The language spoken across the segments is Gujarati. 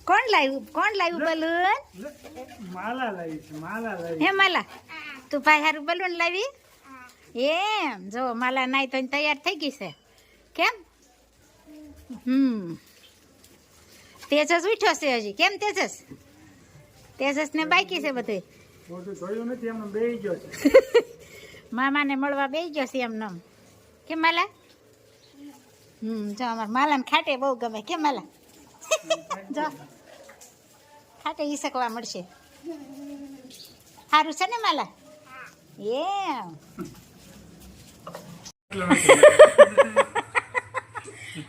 કોણ લાવ્યું બલૂન? માલા લાવી છે, માલા લાવી. હે માલા, તું ભાઈ હારું બલૂન લાવી? એમ જો માલા નાઈ તો તૈયાર થઈ ગઈ છે. કેમ? તેજસ ઉઠ્યો છે હજી. કેમ તેજસ? તેજસ ને બાકી છે બધું. મોટું જોયું નથી, એમને બેહી ગયો છે. મામાને મળવા બેસી ગયો છે એમને. કેમ માલા? જો અમાર માલાને ખાટે બહુ ગમે. કેમ માલા? જો ખાટે ઈ શકવા મળશે. સારું છે ને માલા? એમ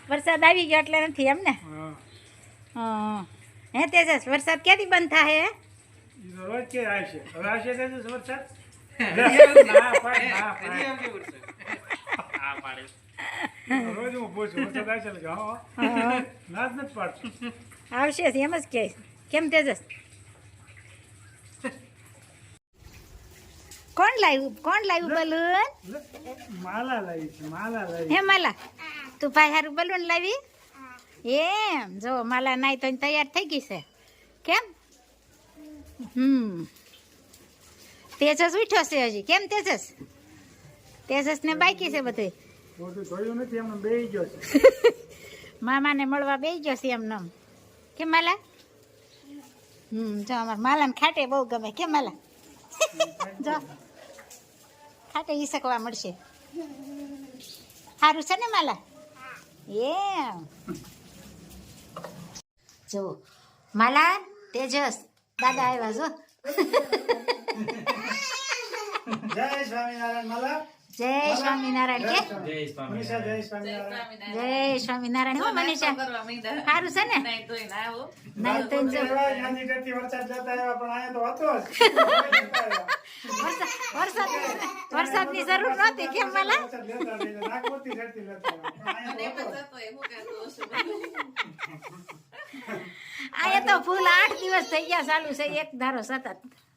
વરસાદ આવી ગયો એટલે નથી એમ ને? હે તેજસ, વરસાદ ક્યાંથી બંધ થાય? રોજ કે આવશે, હવે આવશે તેજસ વરસાદ. રોજ હું પૂછું વરસાદ આવશે એટલે હા ના જ નથી પાડતું. આવશે એમ જ કે. કેમ તેજસ? કોણ લાવ્યું બલૂન? માલા લાવી છે, માલા લાવી. હે માલા, તું ભાઈ હારું બલૂન લાવી? એમ જો માલા નાઈ તો તૈયાર થઈ ગઈ છે. કેમ? તેજસ ઉઠ્યો છે હજી. કેમ તેજસ? તેજસ ને બાકી છે બધું. મોટું જોયું નથી, એમને બેહી ગયો છે. મામાને મળવા બેસી ગયો છે એમને. કેમ માલા? જો અમાર માલાને ખાટે બહુ ગમે. કેમ માલા? જો ખાટે ઈ શકવા મળશે. સારું છે ને માલા? એમ જો માલા, તેજસ દાદા આવ્યા જો. જય સ્વામિનારાયણ માલા. જય સ્વામિનારાયણ. કે મનીષા જય સ્વામિનારાયણ. જય સ્વામિનારાયણ. હો મનીષા, સારું છે ને? નહીં તો જો ગાંધીગઢથી વરસાદ જતા આવ્યા, પણ અહીંયા તો હતો જ. વરસાદની જરૂર નહોતી. કેમ માલા? વરસાદ લેતા લઈને નાગપુરથી ઝડપી લેતા આવ્યા, પણ અહીંયા અહીંયા તો હતો જ. તો ફૂલ 8 દિવસ થઈ ગયા ચાલુ છે, એક ધારો સતત.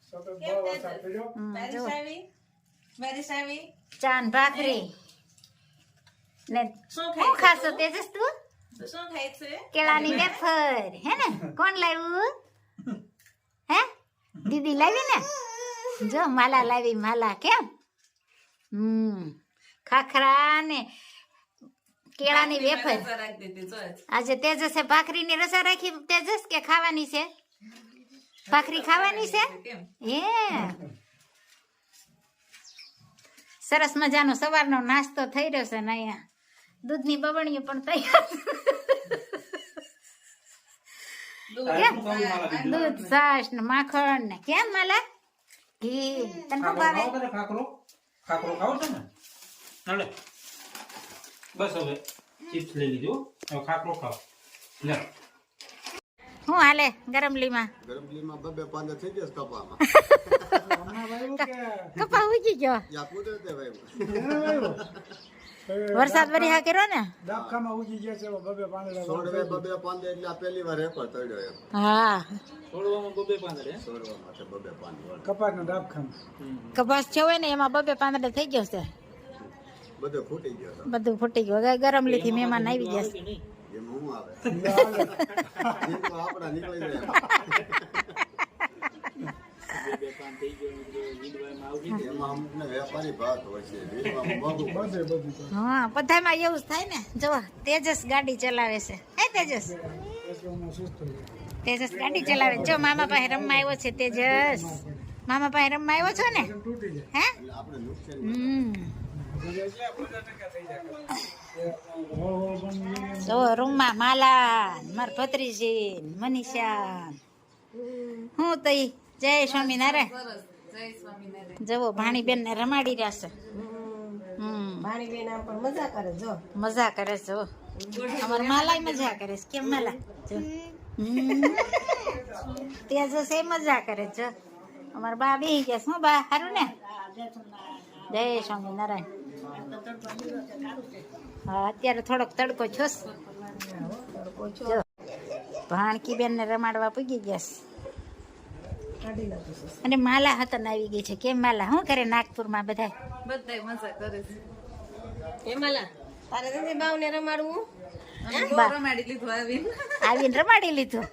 સતત બહુ વરસાદ પડ્યો. ચાન ભાખરી ને શું ખાશો તેજસ તું? કેળાની વેફર. હે ને? કોણ લાવ્યું? હે દીદી લાવી ને? જો માલા લાવી. માલા કેમ? ખાખરા ને કેળાની વેફર. આજે તેજસે ભાખરીની રસા રાખી. તેજસ કે ખાવાની છે? ભાખરી ખાવાની છે? હે સરસ મજાનો સવારનો નાસ્તો થઈ રહ્યો છે ને અહીંયા દૂધની બબણીઓ પણ તૈયાર. કેમ? દૂધ, છાશ ને માખણ ને. કેમ માલા? ઘી તને શું ભાવે? ખાખરો ખાવ છે ને? હાલે બસ હવે ચિપ્સ લઈ લીધું, હવે ખાખરો ખાવ. લે હું હાલે ગરમલીમાં? ગરમલીમાં બબે પાંદા થઈ ગયા કપામાં. કપા ઉગી ગયો. યા કુદરતે ભાઈ. વરસાદ વરી હા કર્યો ને? ડાબખામાં ઉગી ગયા છે બબે પાંદડા. સોડવે બબે પાંદે એટલે આ પહેલી વાર રેકોર્ડ તળ્યો એમ. હા, છોડવામાં બબે પાંદડે. સોડવા માટે બબે પાંદડા. કપાસના ડાબખામાં. કપાસ છે હોય ને એમાં બબે પાંદડા થઈ ગયો છે. બધું ફૂટી ગયો છે. બધું ફૂટી ગયું. ગરમલી થી મહેમાન આવી ગયા છે. એમ હું આવે. એ તો આપડા નીકળી જાય. એમાં અમુકને વેપારી ભાત હોય છે. વીણવામાં મોંઘું હોય છે. બધું હા, બધામાં એવું જ થાય ને. જો તેજસ ગાડી ચલાવે છે. હે તેજસ? તેજસ ગાડી ચલાવે. જો મામા પાસે રમવા આવ્યો છે તેજસ. મામા પાસે રમવા આવ્યો છો ને? તૂટી જાય. હે? એટલે આપણે નુકસાન જો રૂમમાં માલા, માર ભત્રીજી, મનીષા. હું તો જય સ્વામિનારાયણ. જવો ભાણીબેન ને રમાડી રહ્યા છે. મજા કરે છે. અમાર માલાય મજા કરે છે. કેમ માલા? તેજસ એ મજા કરે છે. અમાર બા બેહી ગયા. શું બા સારું ને? જય સ્વામિનારાયણ. હા, અત્યારે થોડોક તડકો છોસ. ભાણકી બેન ને રમાડવા પૂગી ગયા. અને માલા હતન આવી ગઈ છે. કેમ માલા? શું કરે નાગપુરમાં બધા? બધાય મજા કરે છે. એ માલા તારે નથી બાવને રમાડવું? બા રમાડી લીધું આવીને. આવીને રમાડી લીધું.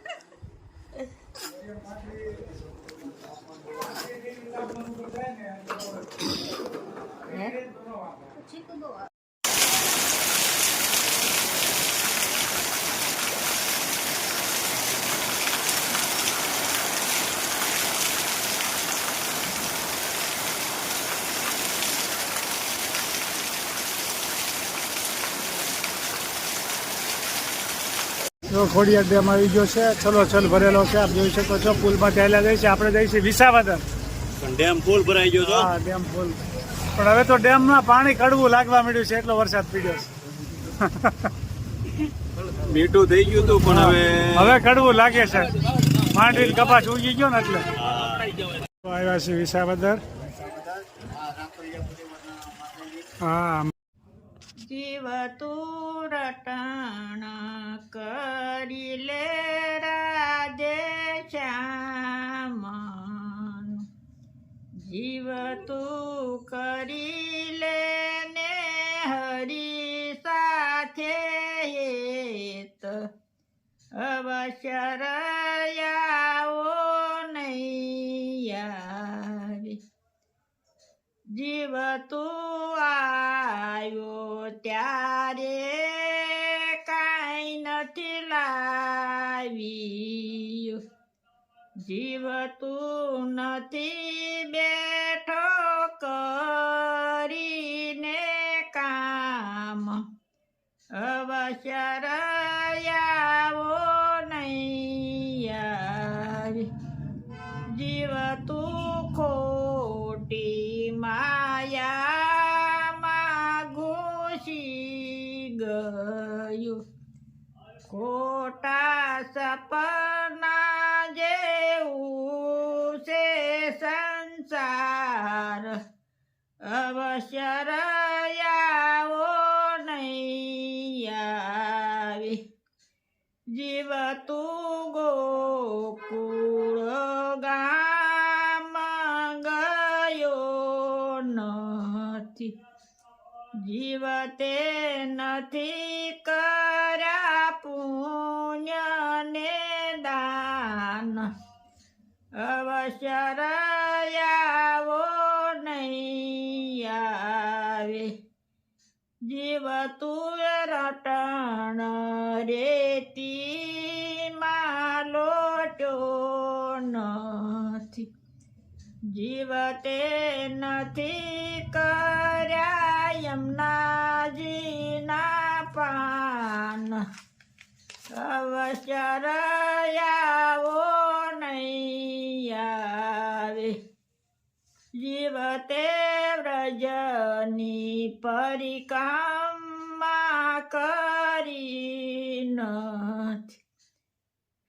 જો ખોડિયાર ડેમ આવી ગયો છે, છલોછલ ભરેલો છે. આપ જોઈ શકો છો પુલમાં ચાલ્યા જાય છે. આપણે જઈએ છીએ વિસાવદર. પણ ડેમ ફૂલ ભરાઈ ગયો છો. હા, ડેમ ફૂલ. પણ હવે તો ડેમમાં પાણી કડવું લાગવા મળ્યું છે, એટલો વરસાદ પડ્યો છે. મીઠું થઈ ગયું હતું પણ હવે કડવું લાગે છે. માંડવી કપાસ ઉગી ગયો ને એટલે આવ્યા છે વિસાવદર. હા, જીવ તું રટણ કરી લે રાધે શ્યામ, જીવ તું કરી લે ને હરી સાથે હેત, અવશ્ય રયાઓ નહીં આવી. જીવ તું આવ્યો ત્યારે કાંઈ નથી લાવ્યું, જીવ તું નથી બેઠો કરીને કામ, અવશ્ય રયાવો નહીં આવી. જીવ તું ખોટી માયામાં ઘૂસી ગયું, ખોટા સપના જેવું છે સંસાર, અવશ્ય રયાવો નહીં આવી. જીવ તું ગોકુળ ગામ ગયો નથી, જીવ તે નથી કર્યા પુણ્ય ને દાન, અવશ્ય રયાવો નહીં આવે. જીવ તું રટણ રેતી માં લોટ્યો નથી, જીવ તે નથી કર્યા યમુનાજીના પાન, અવશ્ય રયાવો નહીં આવે. જીવ તે વ્રજની પરિક્રમા કરી નથી,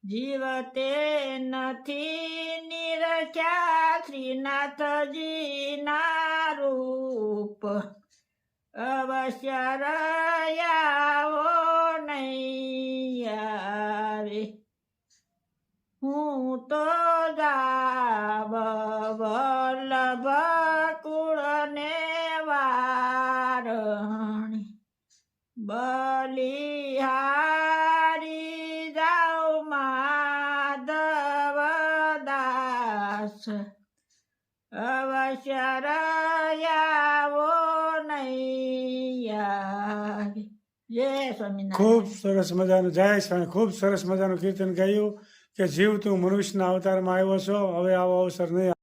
જીવ તે નથી નિરખ્યા શ્રીનાથજીના રૂપ, અવશ્ય રયાવો નહીં આવે. હું તો જાવ વલ્લભ કુળને વારણી, બલિહારી જાઉ માધવ દાસ, અવશ્ય રયાવો નહીં આવે. જય સ્વામિનારાયણ. ખૂબ સરસ મજાનું જય સ્વામી. ખૂબ સરસ મજાનું કીર્તન ગાયું કે જીવ તું મનુષ્યના અવતારમાં આવ્યો છો, હવે આવો અવસર નહીં.